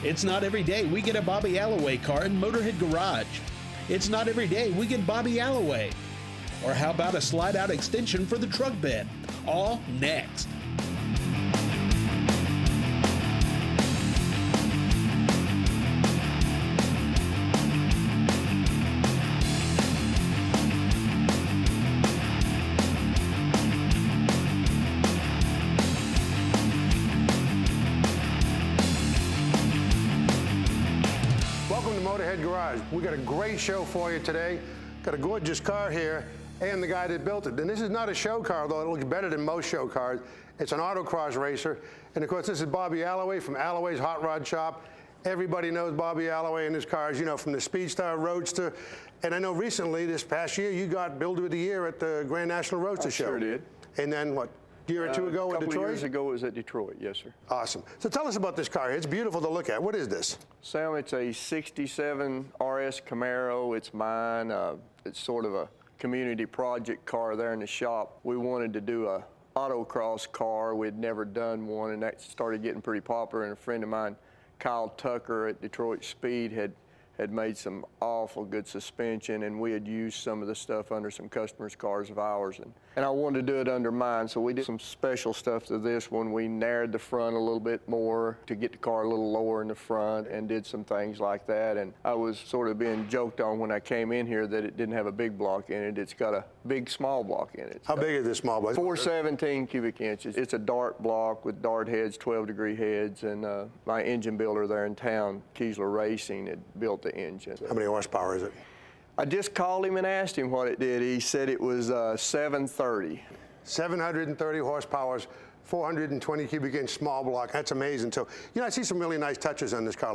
It's not every day we get a Bobby Alloway car in Motorhead Garage. It's not every day we get Bobby Alloway. Or how about a slide-out extension for the truck bed? All next. Welcome to Motorhead Garage. We got a great show for you today. Got a gorgeous car here and the guy that built it. And this is not a show car, though it looks better than most show cars. It's an autocross racer. And of course, this is Bobby Alloway from Alloways Hot Rod Shop. Everybody knows Bobby Alloway and his cars, you know, from the Speedstar, Roadster. And I know recently, this past year, you got Builder of the Year at the Grand National Roadster Show. Sure did. And then what? A year or two ago in Detroit? A couple of years ago it was at Detroit, yes, sir. Awesome. So tell us about this car. It's beautiful to look at. What is this? Sam, it's a 67 RS Camaro. It's mine. It's sort of a community project car there in the shop. We wanted to do a autocross car. We'd never done one, and that started getting pretty popular. And a friend of mine, Kyle Tucker at Detroit Speed, had made some awful good suspension, and we had used some of the stuff under some customers' cars of ours. And I wanted to do it under mine, so we did some special stuff to this one. We narrowed the front a little bit more to get the car a little lower in the front and did some things like that. And I was sort of being joked on when I came in here that it didn't have a big block in it. It's got a big small block in it. How big is this small block? 417 cubic inches. It's a dart block with dart heads, 12-degree heads, and my engine builder there in town, Kiesler Racing, had built the engine. How many horsepower is it? I just called him and asked him what it did. He said it was 730. 730 horsepower, 420 cubic inch small block. That's amazing. So, you know, I see some really nice touches on this car.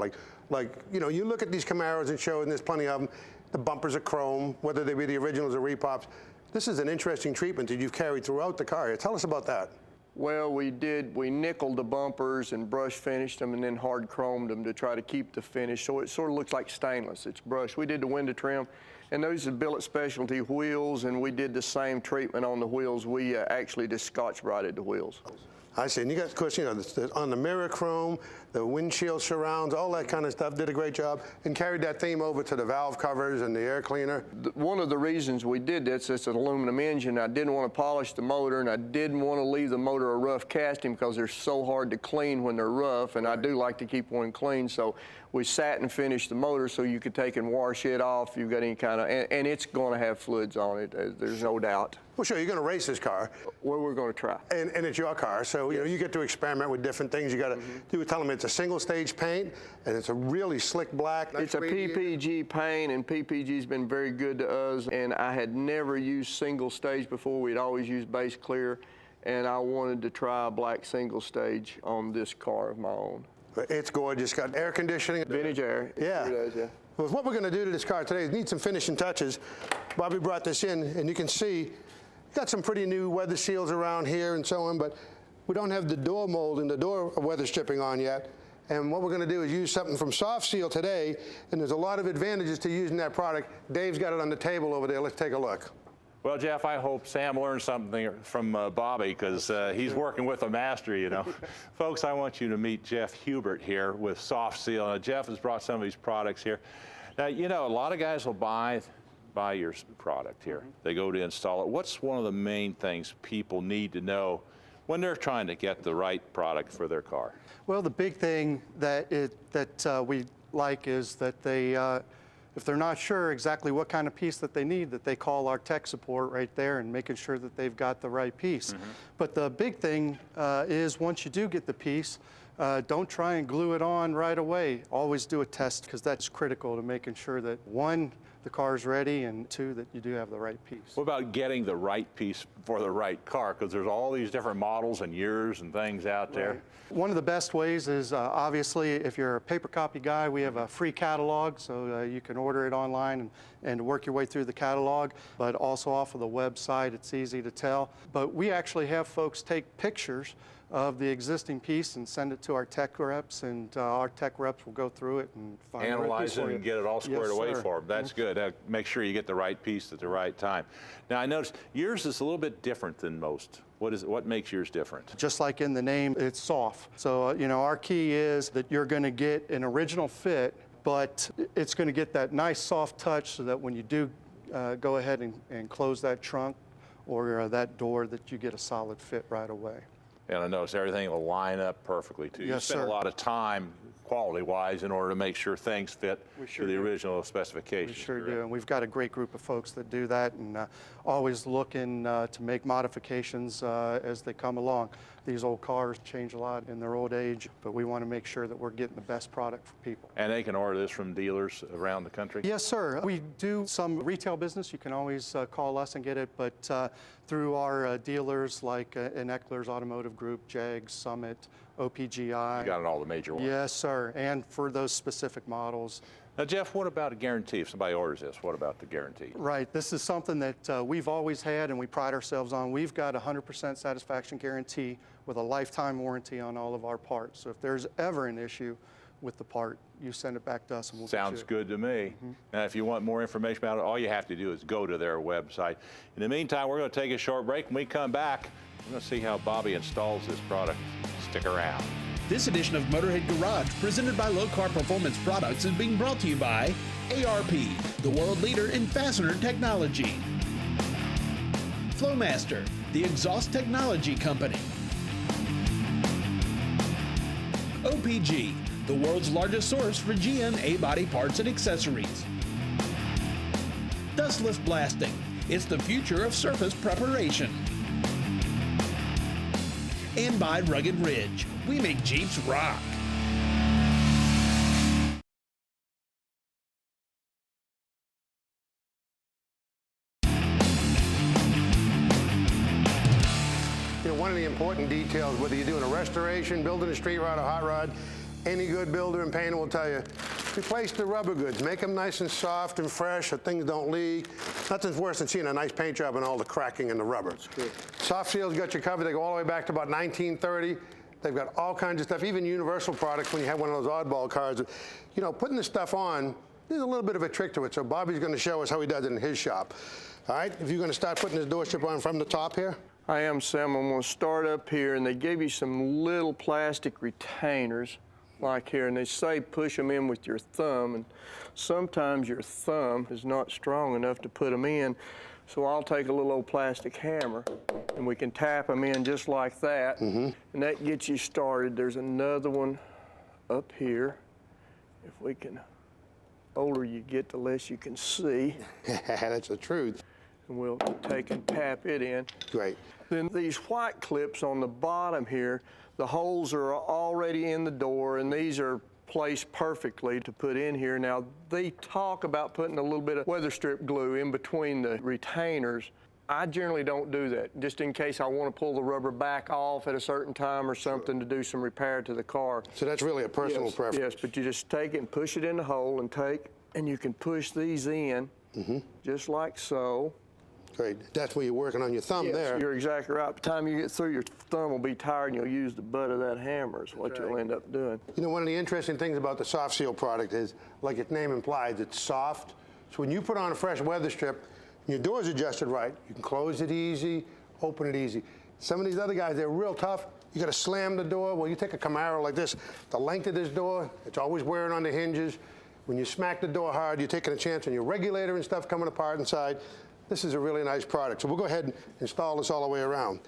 Like, you know, you look at these Camaros and show, and there's plenty of them. The bumpers are chrome, whether they be the originals or repops. This is an interesting treatment that you've carried throughout the car. Tell us about that. Well, we nickeled the bumpers and brush finished them and then hard chromed them to try to keep the finish, so it sort of looks like stainless. It's brushed. We did the window trim, and those are billet specialty wheels, and we did the same treatment on the wheels. We actually just Scotch-Brighted the wheels. I see. And you got, of course, you know, on the mirror chrome, the windshield surrounds, all that kind of stuff. Did a great job and carried that theme over to the valve covers and the air cleaner. One of the reasons we did this, it's an aluminum engine. I didn't want to polish the motor, and I didn't want to leave the motor a rough casting because they're so hard to clean when they're rough, and I do like to keep one clean. So we sat and finished the motor so you could take and wash it off if you've got any kind of, and it's going to have fluids on it, there's no doubt. Well, sure, you're going to race this car. Well, we're going to try. And it's your car, so you know you get to experiment with different things. You got to do. Tell them it's a single-stage paint, and it's a really slick black. It's a PPG paint, and PPG's been very good to us. And I had never used single stage before. We'd always used base clear, and I wanted to try a black single stage on this car of my own. It's gorgeous. Got air conditioning. Vintage air. Yeah. It does, yeah. Well, what we're going to do to this car today is need some finishing touches. Bobby brought this in, and you can see. Got some pretty new weather seals around here and so on, but we don't have the door mold and the door weather stripping on yet. And what we're going to do is use something from Soft Seal today, and there's a lot of advantages to using that product. Dave's got it on the table over there. Let's take a look. Well, Jeff, I hope Sam learned something from Bobby, because he's working with a master, you know. Folks, I want you to meet Jeff Hubert here with Soft Seal. Now, Jeff has brought some of these products here. Now, you know, a lot of guys will buy your product here. They go to install it. What's one of the main things people need to know when they're trying to get the right product for their car? Well, the big thing that we like is that they, if they're not sure exactly what kind of piece that they need, that they call our tech support right there and making sure that they've got the right piece. But the big thing is once you do get the piece, don't try and glue it on right away. Always do a test, because that's critical to making sure that, one, the car's ready, and two, that you do have the right piece. What about getting the right piece for the right car? Because there's all these different models and years and things out there. Right. One of the best ways is obviously if you're a paper copy guy, we have a free catalog, so you can order it online and work your way through the catalog, but also off of the website, it's easy to tell. But we actually have folks take pictures of the existing piece and send it to our tech reps, and our tech reps will go through it and find analyze it and get it all squared away for them. That's good. Make sure you get the right piece at the right time. Now, I noticed yours is a little bit different than most What makes yours different? Just like in the name, it's soft. So, you know, our key is that you're going to get an original fit, but it's going to get that nice soft touch so that when you do go ahead and close that trunk or that door, that you get a solid fit right away. And I notice everything will line up perfectly, too. Yes, You spend sir. a lot of time, quality-wise, in order to make sure things fit to the original specifications. We sure correct? do, and we've got a great group of folks that do that, and always looking to make modifications as they come along. These old cars change a lot in their old age, but we want to make sure that we're getting the best product for people. And they can order this from dealers around the country? Yes, sir. We do some retail business. You can always call us and get it, but through our dealers like in Eckler's Automotive Group, JAG, Summit, OPGI. You got it all the major ones? Yes, sir, and for those specific models. Now, Jeff, what about a guarantee? If somebody orders this, what about the guarantee? Right. This is something that we've always had and we pride ourselves on. We've got a 100% satisfaction guarantee with a lifetime warranty on all of our parts. So if there's ever an issue with the part, you send it back to us and we'll get Sounds you. good to me. Now, if you want more information about it, all you have to do is go to their website. In the meantime, we're going to take a short break. When we come back, we're going to see how Bobby installs this product. Stick around. This edition of Motorhead Garage, presented by Low Car Performance Products, is being brought to you by ARP, the world leader in fastener technology. Flowmaster, the exhaust technology company. OPG, the world's largest source for GM A-body parts and accessories. Dustless blasting, it's the future of surface preparation. And by Rugged Ridge, we make Jeeps rock. You know, one of the important details, whether you're doing a restoration, building a street rod or hot rod, any good builder and painter will tell you, replace the rubber goods. Make them nice and soft and fresh so things don't leak. Nothing's worse than seeing a nice paint job and all the cracking in the rubber. That's good. Soft Seal's got you covered. They go all the way back to about 1930. They've got all kinds of stuff, even Universal products when you have one of those oddball cars. You know, putting this stuff on, there's a little bit of a trick to it. So Bobby's going to show us how he does it in his shop. All right, if you're going to start putting this door strip on from the top here. I am, Sam. I'm going to start up here, and they gave you some little plastic retainers like here, and they say push them in with your thumb, and sometimes your thumb is not strong enough to put them in. So I'll take a little old plastic hammer, and we can tap them in just like that, and that gets you started. There's another one up here. If we can, older you get, the less you can see. That's the truth. And we'll take and tap it in. Great. Then these white clips on the bottom here, the holes are already in the door, and these are placed perfectly to put in here. Now, they talk about putting a little bit of weather strip glue in between the retainers. I generally don't do that, just in case I want to pull the rubber back off at a certain time or something to do some repair to the car. So that's really a personal preference. Yes, but you just take it and push it in the hole and you can push these in just like so. Great. That's where you're working on your thumb there. You're exactly right. By the time you get through, your thumb will be tired and you'll use the butt of that hammer is what you'll end up doing. You know, one of the interesting things about the Soft Seal product is, like its name implies, it's soft. So when you put on a fresh weather strip, your door's adjusted right. You can close it easy, open it easy. Some of these other guys, they're real tough. You got to slam the door. Well, you take a Camaro like this, the length of this door, it's always wearing on the hinges. When you smack the door hard, you're taking a chance on your regulator and stuff coming apart inside. This is a really nice product. So we'll go ahead and install this all the way around.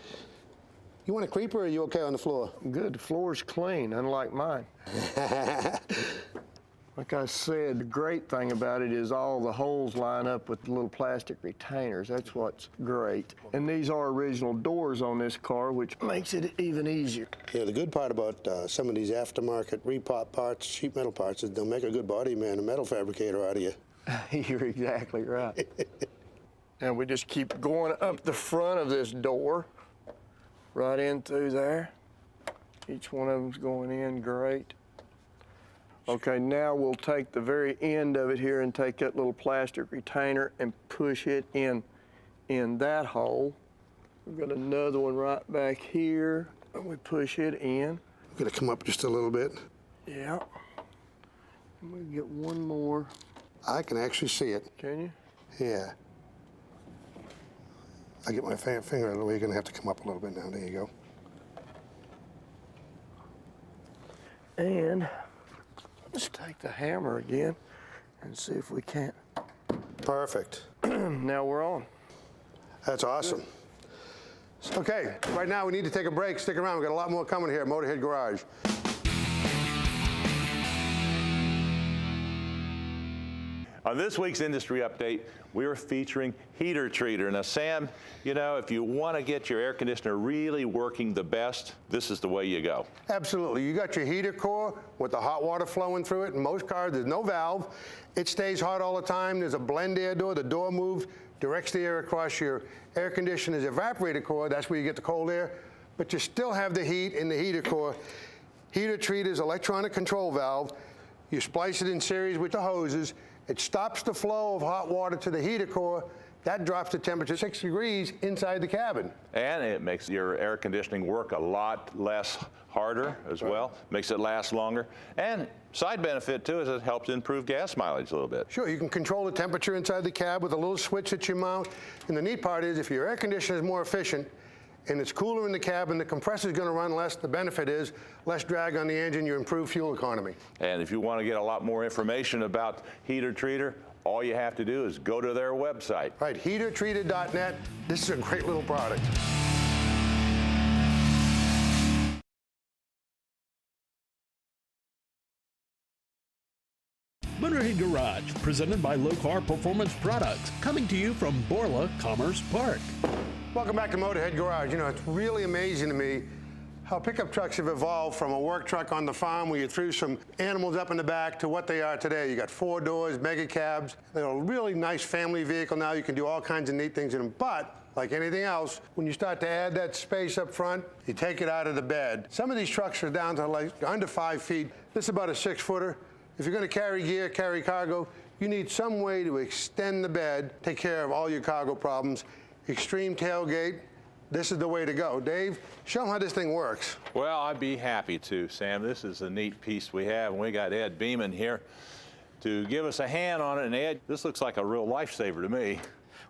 You want a creeper or are you okay on the floor? Good, the floor's clean, unlike mine. Like I said, the great thing about it is all the holes line up with the little plastic retainers. That's what's great. And these are original doors on this car, which makes it even easier. Yeah, the good part about some of these aftermarket repop parts, sheet metal parts, is they'll make a good body man, a metal fabricator out of you. You're exactly right. And we just keep going up the front of this door, right in through there. Each one of them's going in great. Okay, now we'll take the very end of it here and take that little plastic retainer and push it in that hole. We've got another one right back here, and we push it in. We're gonna come up just a little bit. Yeah. And we get one more. I can actually see it. Can you? Yeah. I get my finger out of the way. You're going to have to come up a little bit now. There you go. And let's take the hammer again and see if we can't. Perfect. Now we're on. That's awesome. Okay, right now we need to take a break. Stick around. We've got a lot more coming here at Motorhead Garage. On this week's industry update, we are featuring heater treater. Now, Sam, you know, if you want to get your air conditioner really working the best, this is the way you go. Absolutely. You got your heater core with the hot water flowing through it. In most cars, there's no valve. It stays hot all the time. There's a blend air door. The door moves, directs the air across your air conditioner's evaporator core. That's where you get the cold air. But you still have the heat in the heater core. Heater treater's electronic control valve. You splice it in series with the hoses. It stops the flow of hot water to the heater core. That drops the temperature 6 degrees inside the cabin. And it makes your air conditioning work a lot less harder as well, makes it last longer. And side benefit too is it helps improve gas mileage a little bit. Sure, you can control the temperature inside the cab with a little switch that you mount. And the neat part is if your air conditioner is more efficient and it's cooler in the cabin, the compressor is going to run less. The benefit is less drag on the engine, you improve fuel economy. And if you want to get a lot more information about heater treater, all you have to do is go to their website. Right, heatertreated.net. This is a great little product. Motorhead Garage, presented by Low Car Performance Products, coming to you from Borla Commerce Park. Welcome back to Motorhead Garage. You know, it's really amazing to me how pickup trucks have evolved from a work truck on the farm where you threw some animals up in the back to what they are today. You got 4 doors, mega cabs. They're a really nice family vehicle now. You can do all kinds of neat things in them. But like anything else, when you start to add that space up front, you take it out of the bed. Some of these trucks are down to like under 5 feet. This is about a 6-footer. If you're going to carry gear, carry cargo, you need some way to extend the bed, take care of all your cargo problems. Extreme tailgate, this is the way to go. Dave, show them how this thing works. Well, I'd be happy to, Sam. This is a neat piece we have, and we got Ed Beeman here to give us a hand on it. And Ed, this looks like a real lifesaver to me.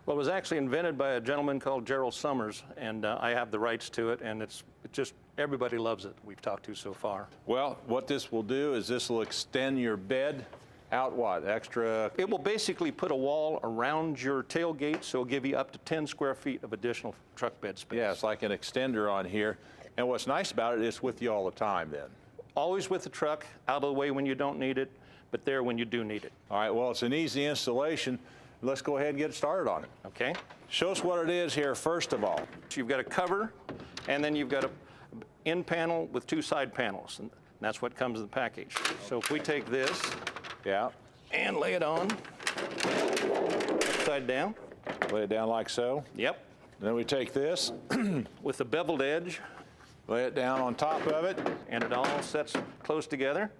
Well, it was actually invented by a gentleman called Gerald Summers, and I have the rights to it, and it's just, everybody loves it we've talked to so far. Well, what this will do is this will extend your bed out what, extra? It will basically put a wall around your tailgate, so it'll give you up to 10 square feet of additional truck bed space. Yeah, it's like an extender on here. And what's nice about it, it's with you all the time then. Always with the truck, out of the way when you don't need it, but there when you do need it. All right, well, it's an easy installation. Let's go ahead and get started on it. Okay. Show us what it is here, first of all. So you've got a cover, and then you've got an end panel with 2 side panels, and that's what comes in the package. So if we take this, yeah, and lay it on, upside down. Lay it down like so. Yep. Then we take this. With the beveled edge. Lay it down on top of it. And it all sets close together.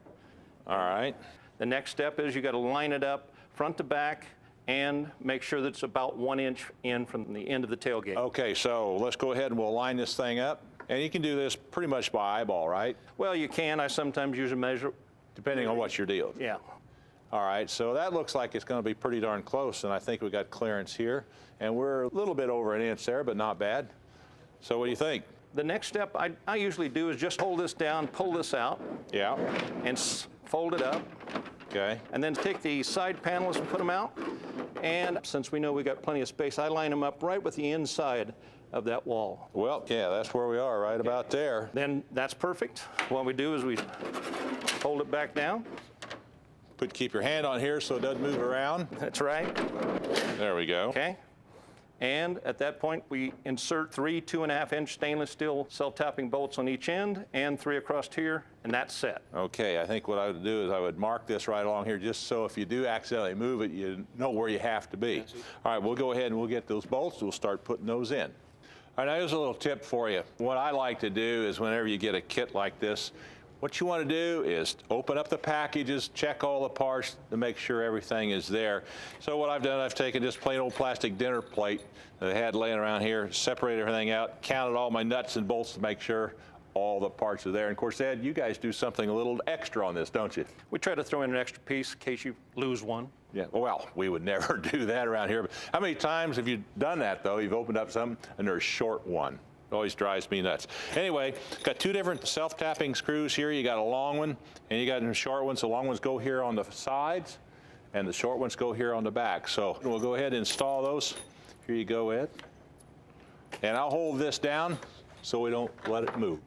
All right. The next step is you got to line it up front to back and make sure that it's about 1 inch in from the end of the tailgate. Okay, so let's go ahead and we'll line this thing up. And you can do this pretty much by eyeball, right? Well, you can. I sometimes use a measure. Depending on what your deal. Yeah. All right, so that looks like it's going to be pretty darn close, and I think we got clearance here. And we're a little bit over 1 inch there, but not bad. So what do you think? The next step I usually do is just hold this down, pull this out. Yeah. And fold it up. Okay. And then take the side panels and put them out. And since we know we got plenty of space, I line them up right with the inside of that wall. Well, yeah, that's where we are, right about there. Then that's perfect. What we do is we hold it back down. Keep your hand on here so it doesn't move around. That's right. There we go. Okay. And at that point, we insert 3 2.5-inch stainless steel self-tapping bolts on each end and 3 across here, and that's set. Okay, I think what I would do is I would mark this right along here just so if you do accidentally move it, you know where you have to be. All right, we'll go ahead and we'll get those bolts. We'll start putting those in. All right, now here's a little tip for you. What I like to do is whenever you get a kit like this, what you want to do is open up the packages, check all the parts to make sure everything is there. So what I've done, I've taken this plain old plastic dinner plate that I had laying around here, separated everything out, counted all my nuts and bolts to make sure all the parts are there. And of course, Ed, you guys do something a little extra on this, don't you? We try to throw in an extra piece in case you lose one. Yeah, well, we would never do that around here. But how many times have you done that, though? You've opened up something and there's a short one. It always drives me nuts. Anyway, got two different self-tapping screws here. You got a long one and you got a short one. So long ones go here on the sides and the short ones go here on the back. So we'll go ahead and install those. Here you go, Ed. And I'll hold this down so we don't let it move.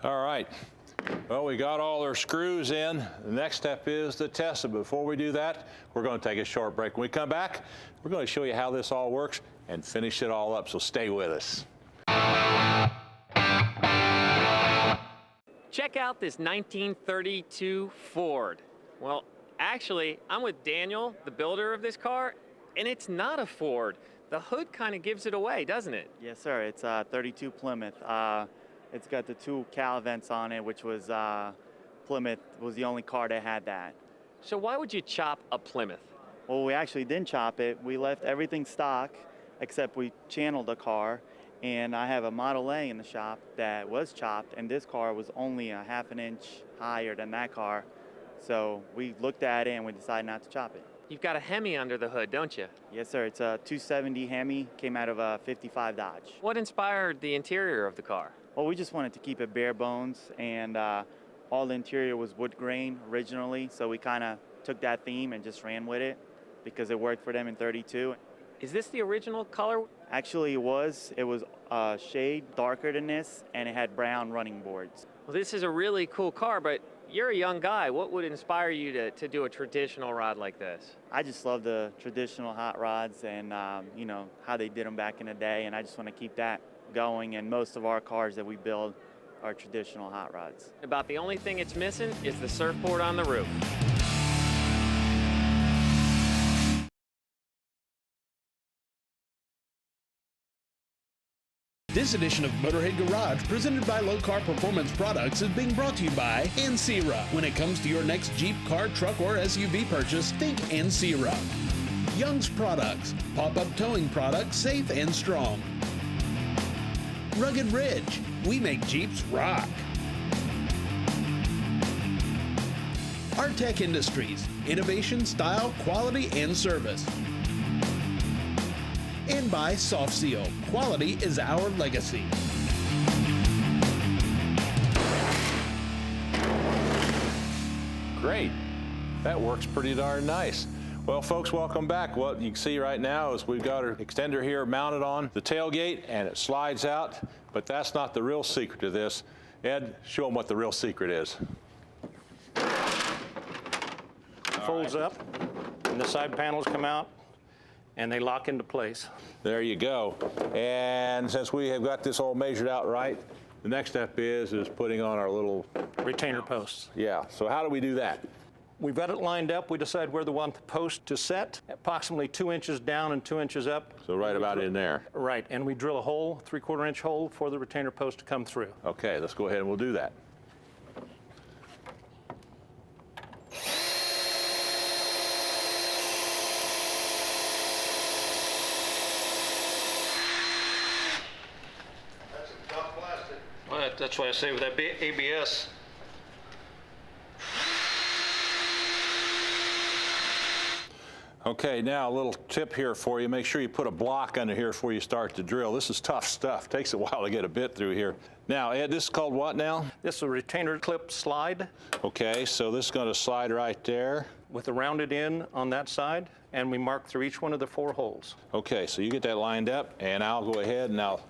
All right, well, we got all our screws in. The next step is to test it. Before we do that, we're going to take a short break. When we come back, we're going to show you how this all works and finish it all up, so stay with us. Check out this 1932 Ford. Well, actually, I'm with Daniel, the builder of this car, and it's not a Ford. The hood kind of gives it away, doesn't it? Yes, sir. It's 32 Plymouth. It's got the two cowl vents on it, which was Plymouth was the only car that had that. So why would you chop a Plymouth? Well, we actually didn't chop it. We left everything stock, except we channeled the car. And I have a Model A in the shop that was chopped, and this car was only a half an inch higher than that car. So we looked at it and we decided not to chop it. You've got a Hemi under the hood, don't you? Yes, sir. It's a 270 Hemi, came out of a 55 Dodge. What inspired the interior of the car? Well, we just wanted to keep it bare bones, and all the interior was wood grain originally, so we kind of took that theme and just ran with it because it worked for them in 32. Is this the original color? Actually, it was a shade darker than this, and it had brown running boards. Well, this is a really cool car, but you're a young guy. What would inspire you to do a traditional rod like this? I just love the traditional hot rods and, you know, how they did them back in the day, and I just want to keep that going, and most of our cars that we build are traditional hot rods. About the only thing it's missing is the surfboard on the roof. This edition of Motorhead Garage, presented by Low Car Performance Products, is being brought to you by Ancira. When it comes to your next Jeep, car, truck, or SUV purchase, think Ancira. Young's Products, pop-up towing products, safe and strong. Rugged Ridge, we make Jeeps rock. Artec Industries, innovation, style, quality, and service. And by Soft Seal, quality is our legacy. Great, that works pretty darn nice. Well, folks, welcome back. What you can see right now is we've got our extender here mounted on the tailgate, and it slides out, but that's not the real secret to this. Ed, show them what the real secret is. Folds up, and the side panels come out, and they lock into place. There you go. And since we have got this all measured out right, the next step is putting on our little Retainer posts. Yeah, so how do we do that? We've got it lined up. We decide where the one post to set, approximately 2 inches down and 2 inches up. So right about in there. Right, and we drill a hole, 3/4 inch hole for the retainer post to come through. Okay, let's go ahead and we'll do that. That's a tough plastic. Well, that's why I say with that ABS, Okay, now a little tip here for you. Make sure you put a block under here before you start to drill. This is tough stuff. Takes a while to get a bit through here. Now, Ed, this is called what now? this is a retainer clip slide Okay, so this is going to slide right there. with a rounded end on that side, and we mark through each one of the 4 holes. Okay, so you get that lined up, and I'll go ahead and I'll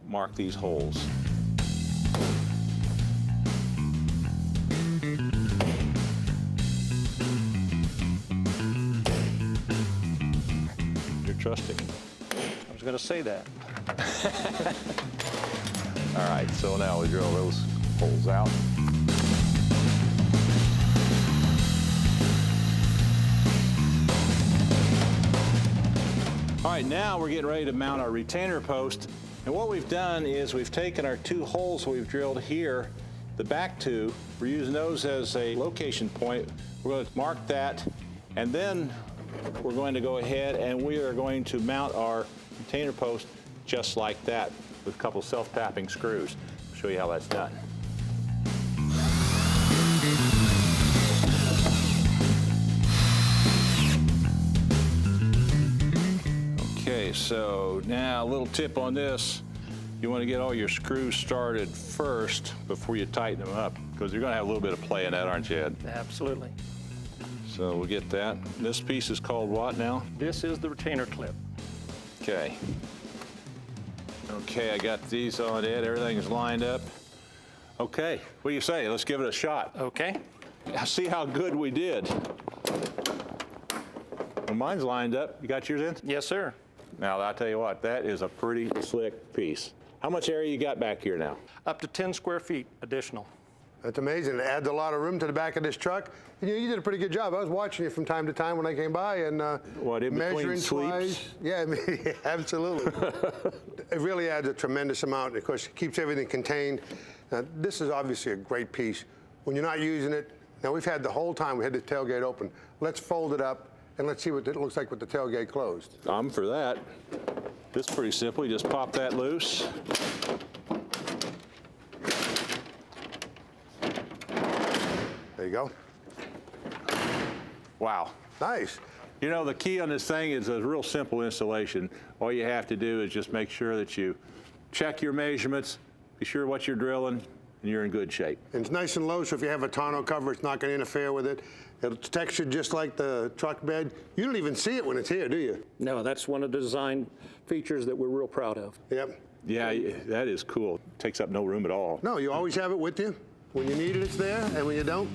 mark these holes. You're trusting me. I was going to say that. All right, so now we drill those holes out. All right, now we're getting ready to mount our retainer post. And what we've done is we've taken our 2 holes we've drilled here, the back 2, we're using those as a location point. We're going to mark that, and then we're going to go ahead and we are going to mount our container post just like that with a couple self-tapping screws. I'll show you how that's done. Okay, so now a little tip on this. You want to get all your screws started first before you tighten them up, because you're going to have a little bit of play in that, aren't you, Ed? Absolutely. So we'll get that. This piece is called what now? This is the retainer clip. Okay. Okay, I got these on it. Everything is lined up. Okay, what do you say? Let's give it a shot. Okay. See how good we did. Well, mine's lined up. You got yours in? Yes, sir. Now, I'll tell you what, that is a pretty slick piece. How much area you got back here now? Up to 10 square feet additional. That's amazing. It adds a lot of room to the back of this truck. You did a pretty good job. I was watching you from time to time when I came by and what, in between measuring sleeps? twice. Yeah, I mean, absolutely. It really adds a tremendous amount. Of course, it keeps everything contained. Now, this is obviously a great piece. When you're not using it, now we've had the whole time we had the tailgate open. Let's fold it up and let's see what it looks like with the tailgate closed. I'm for that. This is pretty simple. You just pop that loose. There you go. Wow. Nice. You know, the key on this thing is a real simple installation. All you have to do is just make sure that you check your measurements, be sure what you're drilling, and you're in good shape. And it's nice and low, so if you have a tonneau cover, it's not going to interfere with it. It's textured just like the truck bed. You don't even see it when it's here, do you? No, that's one of the design features that we're real proud of. Yep. Yeah, that is cool. Takes up no room at all. No, you always have it with you. When you need it, it's there, and when you don't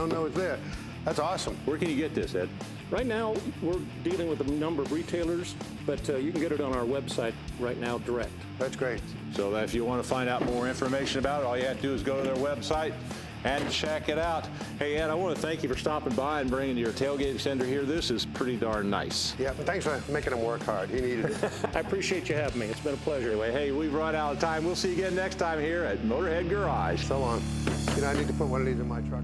know it's there. That's awesome. Where can you get this, Ed? Right now, we're dealing with a number of retailers, but you can get it on our website right now direct. That's great. So that if you want to find out more information about it, all you have to do is go to their website and check it out. Hey, Ed, I want to thank you for stopping by and bringing your tailgate extender here. This is pretty darn nice. Yeah, but thanks for making him work hard. He needed it. I appreciate you having me. It's been a pleasure. Anyway, hey, we've run out of time. We'll see you again next time here at Motorhead Garage. So long. You know, I need to put one of these in my truck.